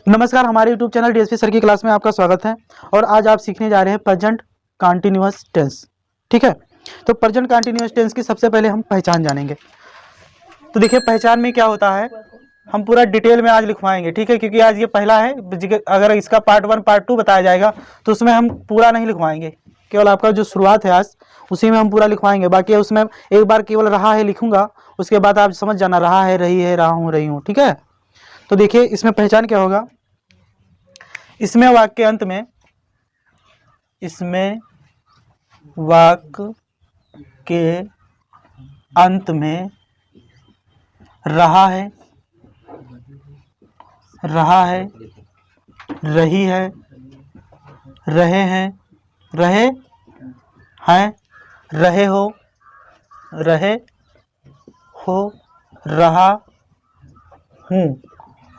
नमस्कार, हमारे YouTube channel DSP sir की क्लास में आपका स्वागत है। और आज आप सीखने जा रहे हैं प्रेजेंट कंटीन्यूअस टेंस। ठीक है, तो प्रेजेंट कंटीन्यूअस टेंस की सबसे पहले हम पहचान जानेंगे। तो देखिए, पहचान में क्या होता है हम पूरा डिटेल में आज लिखवाएंगे। ठीक है, क्योंकि आज ये पहला है। अगर इसका पार्ट 1 पार्ट 2 बताया जाएगा तो उसमें हम पूरा नहीं लिखवाएंगे, केवल आपका जो शुरुआत है आज उसी में हम पूरा लिखवाएंगे। बाकी उसमें एक बार केवल रहा है लिखूंगा, उसके बाद आप समझ जाना रहा है, रही है, रहा हूँ, रही हूँ। ठीक है, तो देखिए इसमें पहचान क्या होगा। इसमें वाक्य अंत में, इसमें वाक्य के अंत में रहा है, रहा है, रही है, रहे हैं, रहे हैं, रहे हो, रहा हूँ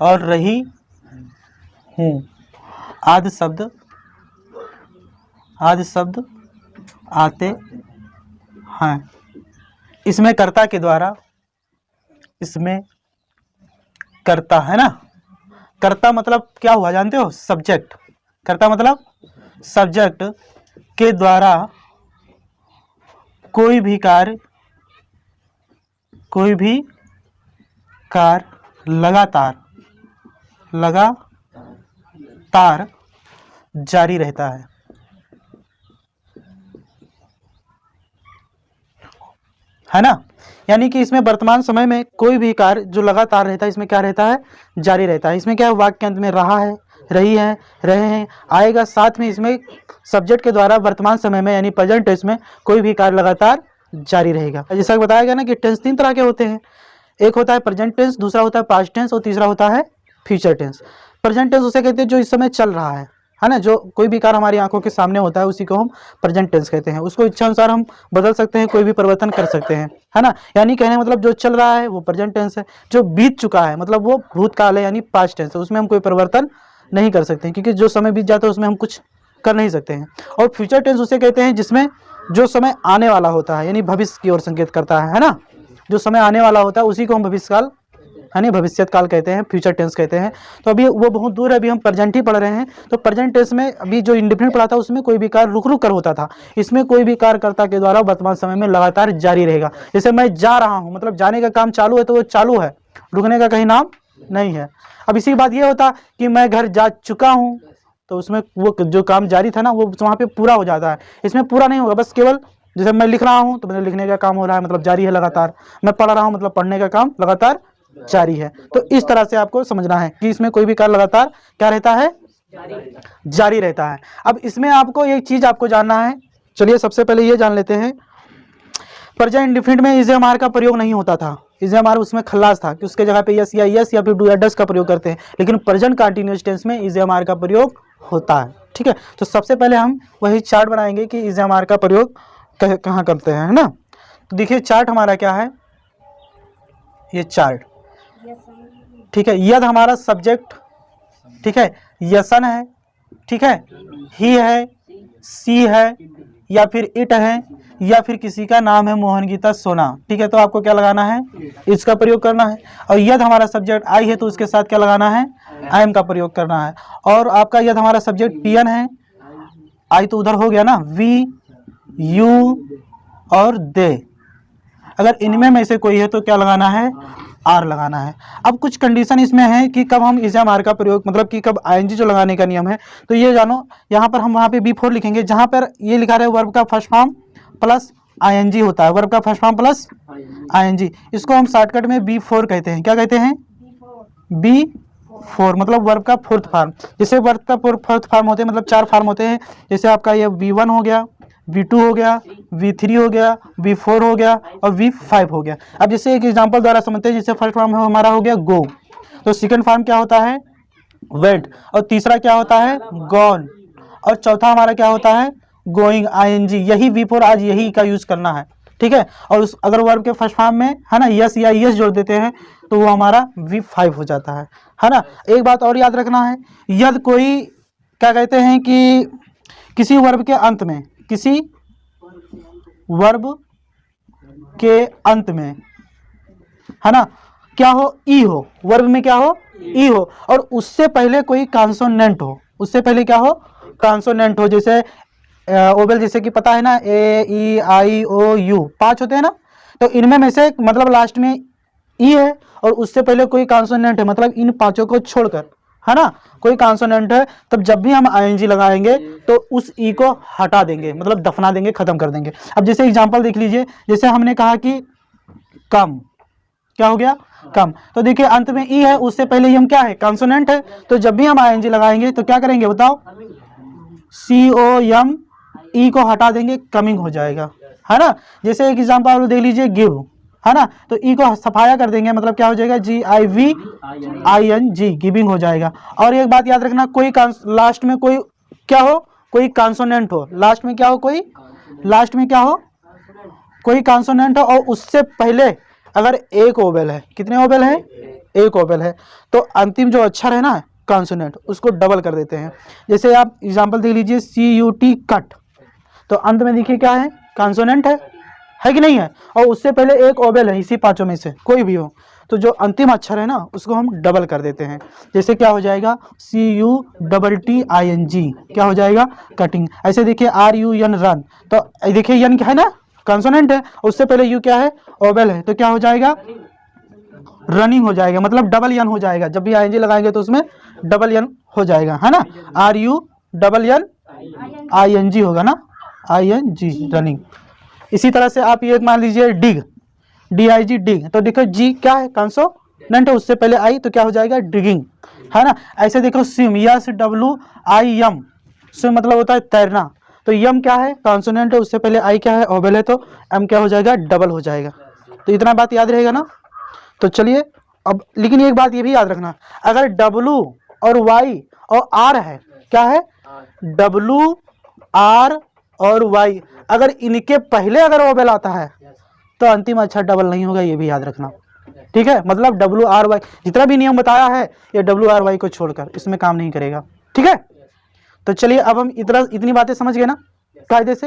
और रही हूँ आदि शब्द आते हैं। इसमें कर्ता के द्वारा, इसमें कर्ता है ना, कर्ता मतलब क्या हुआ जानते हो? सब्जेक्ट। कर्ता मतलब सब्जेक्ट के द्वारा कोई भी कार्य लगातार जारी रहता है ना। यानी कि इसमें वर्तमान समय में कोई भी कार्य जो लगातार रहता है, इसमें क्या रहता है? जारी रहता है। इसमें क्या है? वाक्य अंत में रहा है, रही है, रहे हैं आएगा, साथ में इसमें सब्जेक्ट के द्वारा वर्तमान समय में यानी प्रेजेंट टेंस में कोई भी कार्य लगातार जारी रहेगा। जैसा बताया गया ना कि टेंस 3 तरह के होते हैं। एक होता है प्रेजेंट टेंस, दूसरा होता है पास्ट टेंस और तीसरा होता है फ्यूचर टेंस। प्रेजेंट टेंस उसे कहते हैं जो इस समय चल रहा है ना। जो कोई भी कार्य हमारी आंखों के सामने होता है उसी को हम प्रेजेंट टेंस कहते हैं। उसको इच्छा अनुसार हम बदल सकते हैं, कोई भी परिवर्तन कर सकते हैं, है ना। यानी कहने मतलब जो चल रहा है वो प्रेजेंट टेंस है, जो बीत चुका है मतलब वो भूतकाल है यानी पास्ट टेंस है। उसमें हम कोई परिवर्तन नहीं कर सकते हैं, क्योंकि जो समय बीत जाता है उसमें हम कुछ कर नहीं सकते हैं। और फ्यूचर टेंस उसे कहते हैं जिसमें जो समय आने वाला होता है यानी भविष्य की ओर संकेत करता है ना। जो समय आने वाला होता है उसी को हम भविष्यकाल यानी भविष्यत काल कहते हैं, फ्यूचर टेंस कहते हैं। तो अभी वो बहुत दूर है, अभी हम प्रेजेंट ही पढ़ रहे हैं। तो प्रेजेंट टेंस में अभी जो इंडिफिनिट पढ़ा था उसमें कोई भी कार्य रुक रुक कर होता था। इसमें कोई भी कार्यकर्ता के द्वारा वर्तमान समय में लगातार जारी रहेगा। जैसे मैं जा रहा हूँ मतलब जाने का काम चालू है तो वो चालू है, रुकने का कहीं नाम नहीं है। अब इसी बात ये होता कि मैं घर जा चुका हूँ तो उसमें वो जो काम जारी था ना वो वहाँ पे पूरा हो जाता है। इसमें पूरा नहीं होगा, बस केवल जैसे मैं लिख रहा हूँ तो मेरे लिखने का काम हो रहा है मतलब जारी है लगातार। मैं पढ़ रहा हूँ मतलब पढ़ने का काम लगातार जारी है। तो इस तरह से आपको समझना है कि इसमें कोई भी कार्य लगातार क्या रहता है? जारी रहता है। अब इसमें आपको एक चीज आपको जानना है। चलिए सबसे पहले ये जान लेते हैं, प्रेजेंट इंडेफिनिट में इज एम आर का प्रयोग नहीं होता था। इज एम आर उसमें खल्लास था कि उसके जगह पे यस या फिर डू या डस का प्रयोग करते हैं। लेकिन प्रेजेंट कंटीन्यूअस टेंस में इज एम आर का प्रयोग होता है। ठीक है, तो सबसे पहले हम वही चार्ट बनाएंगे कि इज एम आर का प्रयोग कहाँ करते हैं, है ना। तो देखिए चार्ट हमारा क्या है, ये चार्ट। ठीक है, यद हमारा सब्जेक्ट, ठीक है, यसन है, ठीक है, ही है, सी है या फिर इट है या फिर किसी का नाम है मोहन गीता सोना। ठीक है, तो आपको क्या लगाना है? इसका प्रयोग करना है। और यद हमारा सब्जेक्ट आई है तो उसके साथ क्या लगाना है? आई एम का प्रयोग करना है। और आपका यद हमारा सब्जेक्ट पियन है, आई तो उधर हो गया ना, वी, यू और दे। अगर इनमें में से कोई है तो क्या लगाना है? आर लगाना है। अब कुछ कंडीशन इसमें है कि कब हम इस एम आर का प्रयोग मतलब कि कब आईएनजी जो लगाने का नियम है। तो ये जानो, यहाँ पर हम वहाँ पे B4 लिखेंगे जहाँ पर ये लिखा रहे वर्ब का फर्स्ट फॉर्म प्लस आईएनजी होता है। वर्ब का फर्स्ट फॉर्म प्लस आईएनजी, इसको हम शॉर्टकट में B4 कहते हैं। क्या कहते हैं? B4 मतलब वर्ब का फोर्थ फॉर्म। जैसे वर्ब का फोर्थ फॉर्म होते हैं मतलब 4 फॉर्म होते हैं। जैसे आपका ये V1 हो गया, V2 हो गया, V3 हो गया, V4 हो गया और V5 हो गया। अब जैसे एक एग्जांपल द्वारा समझते हैं। जैसे फर्स्ट फॉर्म हमारा हो गया गो, तो सेकंड फॉर्म क्या होता है? वेंट। और तीसरा क्या होता है? गॉन। और चौथा हमारा क्या होता है? Going, I N G. यही V4 आज यही का यूज करना है। ठीक है, और अगर वर्ब के फर्स्ट फॉर्म में है ना यस या यस जोड़ देते हैं तो वो हमारा V5 हो जाता है ना। एक बात और याद रखना है, यदि कोई क्या कहते हैं कि किसी वर्ब के अंत में, किसी वर्ब के अंत में है ना क्या हो? ई हो, वर्ब में क्या हो? ई हो, और उससे पहले कोई कॉन्सोनेंट हो, उससे पहले क्या हो, कॉन्सोनेंट हो। जैसे ओवेल, जैसे कि पता है ना, ए ई आई ओ यू 5 होते हैं ना, तो इनमें में से मतलब लास्ट में ई है और उससे पहले कोई कॉन्सोनेंट है, मतलब इन 5 को छोड़कर, है ना, कोई कॉन्सोनेंट है, तब जब भी हम आईएनजी लगाएंगे तो उस ई को हटा देंगे, मतलब दफना देंगे, खत्म कर देंगे। अब जैसे एग्जांपल देख लीजिए, जैसे हमने कहा कि कम, क्या हो गया, कम, तो देखिए अंत में ई है, उससे पहले यम क्या है, कॉन्सोनेंट है, तो जब भी हम आईएनजी लगाएंगे तो क्या करेंगे बताओ, सी ओ एम, ई को हटा देंगे, कमिंग हो जाएगा, है ना। जैसे एक एग्जांपल आप देख लीजिए, गिव, है ना, तो ई को सफाया कर देंगे, मतलब क्या हो जाएगा, G I V I N G, giving हो जाएगा। और एक बात याद रखना, कोई लास्ट में कोई क्या हो, कोई कॉन्सोनेंट हो, लास्ट में क्या हो, कोई लास्ट में क्या हो, कोई कॉन्सोनेंट हो, और उससे पहले अगर एक ओवेल है, कितने ओवेल है, एक ओवेल है, तो अंतिम जो अक्षर है ना कॉन्सोनेंट, उसको डबल कर देते हैं। जैसे आप एग्जांपल देख लीजिए, सी यू टी कट, तो अंत में देखिए क्या है, कॉन्सोनेंट है कि नहीं है, और उससे पहले एक ओवेल है, इसी 5 में से कोई भी हो, तो जो अंतिम अक्षर है ना उसको हम डबल कर देते हैं। जैसे क्या हो जाएगा, C U double T I N G, क्या हो जाएगा, कटिंग। ऐसे देखिए आर यू एन रन, तो देखिए यन क्या है ना, कॉन्सोनेंट है, उससे पहले यू क्या है, ओवेल है, तो क्या हो जाएगा, रनिंग हो जाएगा, मतलब डबल यन हो जाएगा, जब भी आईएनजी लगाएंगे तो उसमें डबल यन हो जाएगा, है ना, R U double N I N G होगा ना, आई एन जी, रनिंग। इसी तरह से आप ये मान लीजिए डिग, डी आई जी, डिग, तो देखो जी क्या है, कॉन्सोनेंट है, उससे पहले आई तो क्या हो जाएगा, डिगिंग, है ना। ऐसे देखो swim, yes W I am, swim मतलब होता है तैरना, तो यम क्या है, कॉन्सोनेंट है, उससे पहले आई क्या है, ओवेल है, तो एम क्या हो जाएगा, डबल हो जाएगा। तो इतना बात याद रहेगा ना। तो चलिए अब, लेकिन एक बात ये भी याद रखना, अगर डब्लू और वाई और आर है, क्या है, डब्लू आर और वाई, अगर इनके पहले अगर ओवेल आता है तो अंतिम अक्षर डबल नहीं होगा, ये भी याद रखना, ठीक है। मतलब डब्लू आर वाई, जितना भी नियम बताया है ये डब्लू आर वाई को छोड़कर इसमें काम नहीं करेगा, ठीक है। तो चलिए अब हम इतनी बातें समझ गए ना कायदे से,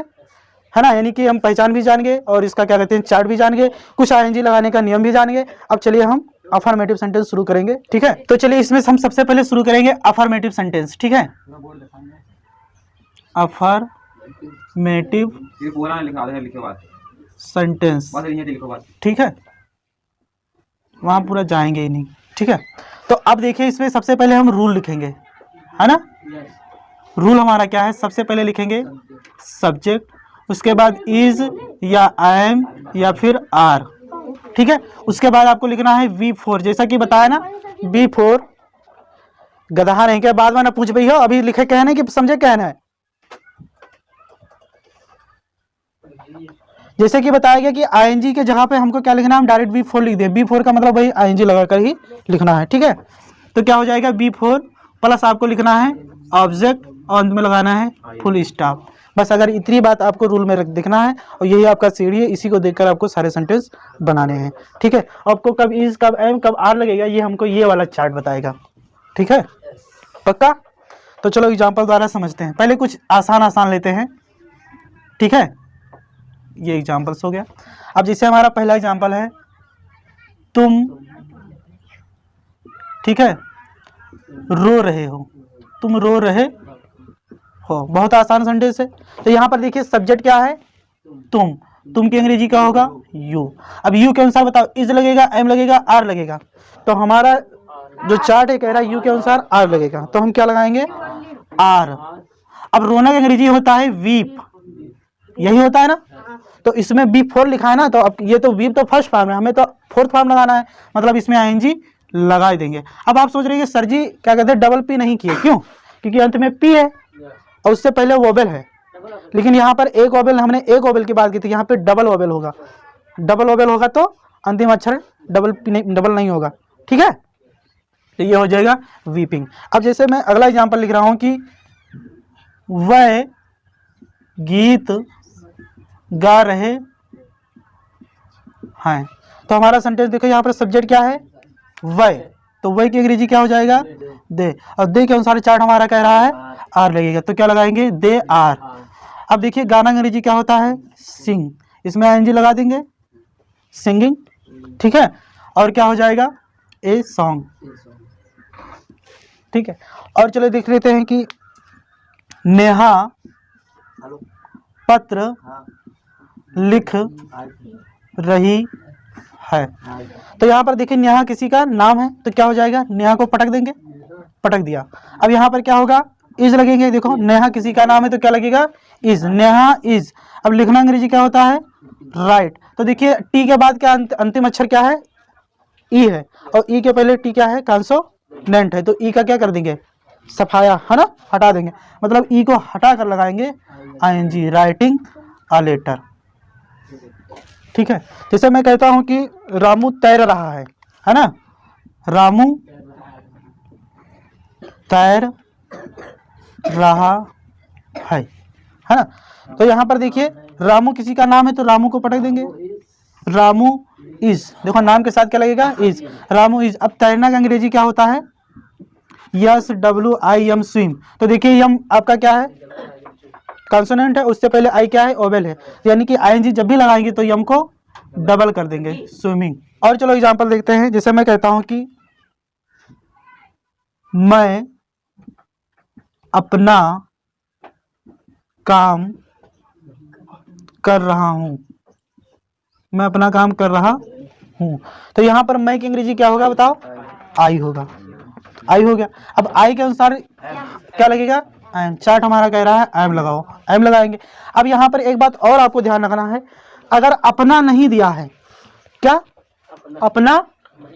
है ना, यानी कि हम पहचान भी जान गए और इसका क्या कहते हैं, चार्ट भी जान गए, कुछ आईएनजी लगाने का नियम भी जान गए। अब चलिए हम अफर्मेटिव सेंटेंस शुरू करेंगे, ठीक है। तो चलिए इसमें हम सबसे पहले शुरू करेंगे अफर्मेटिव सेंटेंस, ठीक है। अफर्मेटिव सेंटेंस, ठीक है, वहां पूरा जाएंगे ही नहीं, ठीक है। तो अब देखिए इसमें सबसे पहले हम रूल लिखेंगे, है ना। रूल हमारा क्या है, सबसे पहले लिखेंगे सब्जेक्ट, उसके बाद इज या एम या फिर आर, ठीक है। उसके बाद आपको लिखना है V4, जैसा कि बताया ना, V4, गधा नहीं क्या, बाद में ना पूछ भाई हो, अभी लिखे कहना है कि समझे कहना है। जैसे कि बताया गया कि आईएनजी के जगह पे हमको क्या लिखना है, हम डायरेक्ट V4 लिख दे, V4 का मतलब भाई आईएनजी लगाकर ही लिखना है, ठीक है। तो क्या हो जाएगा, V4 प्लस आपको लिखना है ऑब्जेक्ट और अंत में लगाना है फुल स्टॉप। बस अगर इतनी बात आपको रूल में दिखना है, और यही आपका सीढ़ी है, इसी को देखकर आपको सारे सेंटेंस बनाने हैं, ठीक है। आपको कब इज, कब एम, कब आर लगेगा, ये हमको ये वाला चार्ट बताएगा, ठीक है, पक्का। तो चलो एग्जांपल द्वारा समझते हैं, पहले कुछ आसान लेते हैं, ठीक है। ये एग्जांपल्स हो गया। अब जैसे हमारा पहला एग्जांपल है तुम, ठीक है, रो रहे हो, तुम रो रहे हो, बहुत आसान सेंटेंस है। तो यहाँ पर देखिए सब्जेक्ट क्या है, तुम की अंग्रेजी क्या होगा, यू। अब यू के अनुसार बताओ, इज लगेगा, एम लगेगा, आर लगेगा, तो हमारा जो चार्ट है कह रहा है यू के अनुसार आर लगेगा, तो हम क्या लगाएंगे, आर। अब रोना की अंग्रेजी होता है वीप, यही होता है ना, तो इसमें V4 लिखा है ना, तो अब ये तो वीप तो फर्स्ट फॉर्म है, हमें तो फोर्थ फॉर्म लगाना है, मतलब इसमें आईएनजी लगा देंगे। अब आप सोच रहे हैं कि सर जी क्या कहते हैं डबल पी नहीं किए, क्यों, क्योंकि अंत में पी है और उससे पहले वोवेल है, लेकिन यहाँ पर एक वोवेल, हमने एक वोवेल की बात की थी, यहाँ पे डबल वोवेल होगा, डबल वोवेल होगा तो अंतिम अक्षर डबल नहीं होगा, ठीक है। तो ये हो जाएगा वीपिंग। अब जैसे मैं अगला एग्जाम्पल लिख रहा हूँ कि वह गीत गा रहे हैं, तो हमारा सेंटेंस देखो यहाँ पर सब्जेक्ट क्या है, वह, तो वह की अंग्रेजी क्या हो जाएगा, दे, और दे के अनुसार चार्ट हमारा कह रहा है आर लगेगा, तो क्या लगाएंगे, दे आर। अब देखिए गाना अंग्रेजी क्या होता है, सिंग, इसमें आईएनजी लगा देंगे, सिंगिंग, ठीक है। और क्या हो जाएगा, ए सॉन्ग, ठीक है। और चलो देख लेते हैं कि नेहा पत्र लिख रही है। तो यहाँ पर देखिए नेहा किसी का नाम है, तो क्या हो जाएगा, नेहा को पटक देंगे, पटक दिया। अब यहाँ पर क्या होगा, इज लगेंगे। देखो नेहा किसी का नाम है तो क्या लगेगा, इज, नेहा इज। अब लिखना अंग्रेजी क्या होता है, राइट। तो देखिए टी के बाद क्या अंतिम अक्षर क्या है, ई है, और ई के पहले टी क्या है, कॉन्सोनेंट है, तो ई का क्या कर देंगे, सफाया, है ना, हटा देंगे। मतलब ई को हटा कर लगाएंगे आईएनजी, राइटिंग अ लेटर। ठीक है। जैसे मैं कहता हूं कि रामू तैर रहा है ना, रामू तैर रहा है ना। तो यहाँ पर देखिए रामू किसी का नाम है तो रामू को पटक देंगे, रामू इज। देखो नाम के साथ क्या लगेगा, इज, रामू इज। अब तैरना का अंग्रेजी क्या होता है, yes W I am, swim. तो देखिए यम आपका क्या है, कॉन्सोनेंट है, उससे पहले आई क्या है, ओवेल है, यानी कि आईएनजी जब भी लगाएंगे तो यम को डबल कर देंगे, स्विमिंग। और चलो एग्जांपल देखते हैं। जैसे मैं कहता हूं कि मैं अपना काम कर रहा हूं, मैं अपना काम कर रहा हूं। तो यहां पर मैं की अंग्रेजी क्या होगा बताओ, आई होगा, आई हो गया। अब आई के अनुसार क्या लगेगा, एम। चार्ट हमारा कह रहा है एम लगाओ, एम लगाएंगे। अब यहाँ पर एक बात और आपको ध्यान रखना है, अगर अपना नहीं दिया है, क्या अपना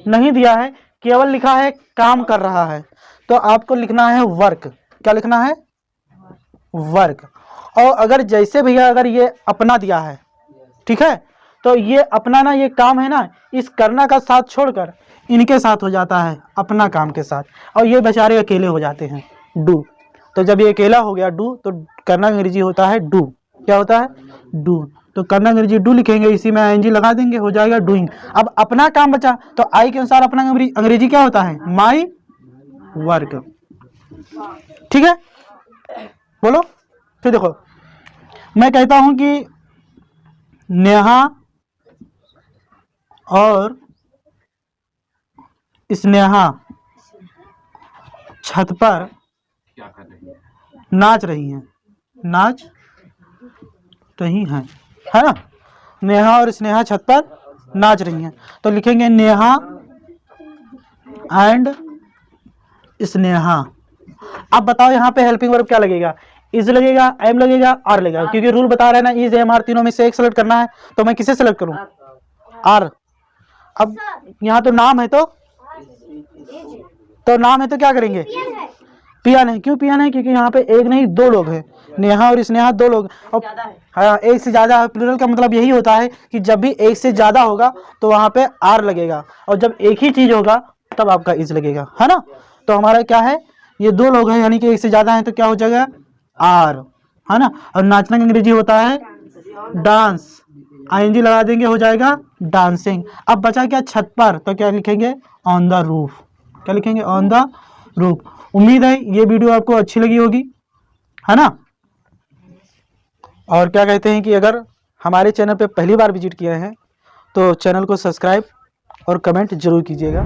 नहीं दिया है, केवल लिखा है काम कर रहा है, तो आपको लिखना है वर्क। क्या लिखना है, वर्क। और अगर जैसे भैया अगर ये अपना दिया है, ठीक है, तो ये अपना ना, ये काम है ना, इस करना का साथ छोड़कर इनके साथ हो जाता है, अपना काम के साथ, और ये बेचारे अकेले हो जाते हैं, डू। तो जब ये अकेला हो गया डू, तो करना अंग्रेजी होता है डू। क्या होता है, डू। तो करना अंग्रेजी डू लिखेंगे, इसी में आईएनजी लगा देंगे, हो जाएगा डूइंग। अब अपना काम बचा, तो आई के अनुसार अपना अंग्रेजी क्या होता है, माई वर्क। ठीक है, बोलो। फिर देखो मैं कहता हूं कि नेहा और स्नेहा छत पर नाच रही हैं, नाच रही हैं, है ना। नेहा और स्नेहा छत पर नाच रही हैं, तो लिखेंगे नेहा एंड स्नेहा। अब बताओ यहाँ पे हेल्पिंग वर्ब क्या लगेगा, इज लगेगा, एम लगेगा, आर लगेगा, क्योंकि रूल बता रहा है ना, इज एम आर तीनों में से एक सेलेक्ट करना है, तो मैं किसे सेलेक्ट करूं, आर। अब यहाँ तो नाम है, तो नाम है तो क्या करेंगे, पिया नहीं। क्यों पिया नहीं, क्योंकि यहाँ पे एक नहीं दो लोग हैं, नेहा और स्नेहा दो लोग। और हाँ, एक से ज्यादा है, प्लूरल का मतलब यही होता है कि जब भी एक से ज्यादा होगा तो वहां पे आर लगेगा, और जब एक ही चीज होगा तब आपका इज लगेगा, है ना। तो हमारा क्या है, ये दो लोग हैं, यानी कि एक से ज्यादा है, तो क्या हो जाएगा, आर, है ना। और नाचना का अंग्रेजी होता है डांस, आईएनजी लगा देंगे, हो जाएगा डांसिंग। अब बचा क्या, छत पर, तो क्या लिखेंगे, ऑन द रूफ। क्या लिखेंगे, ऑन द रूफ। उम्मीद है ये वीडियो आपको अच्छी लगी होगी, है ना। और क्या कहते हैं कि अगर हमारे चैनल पे पहली बार विजिट किए हैं तो चैनल को सब्सक्राइब और कमेंट जरूर कीजिएगा।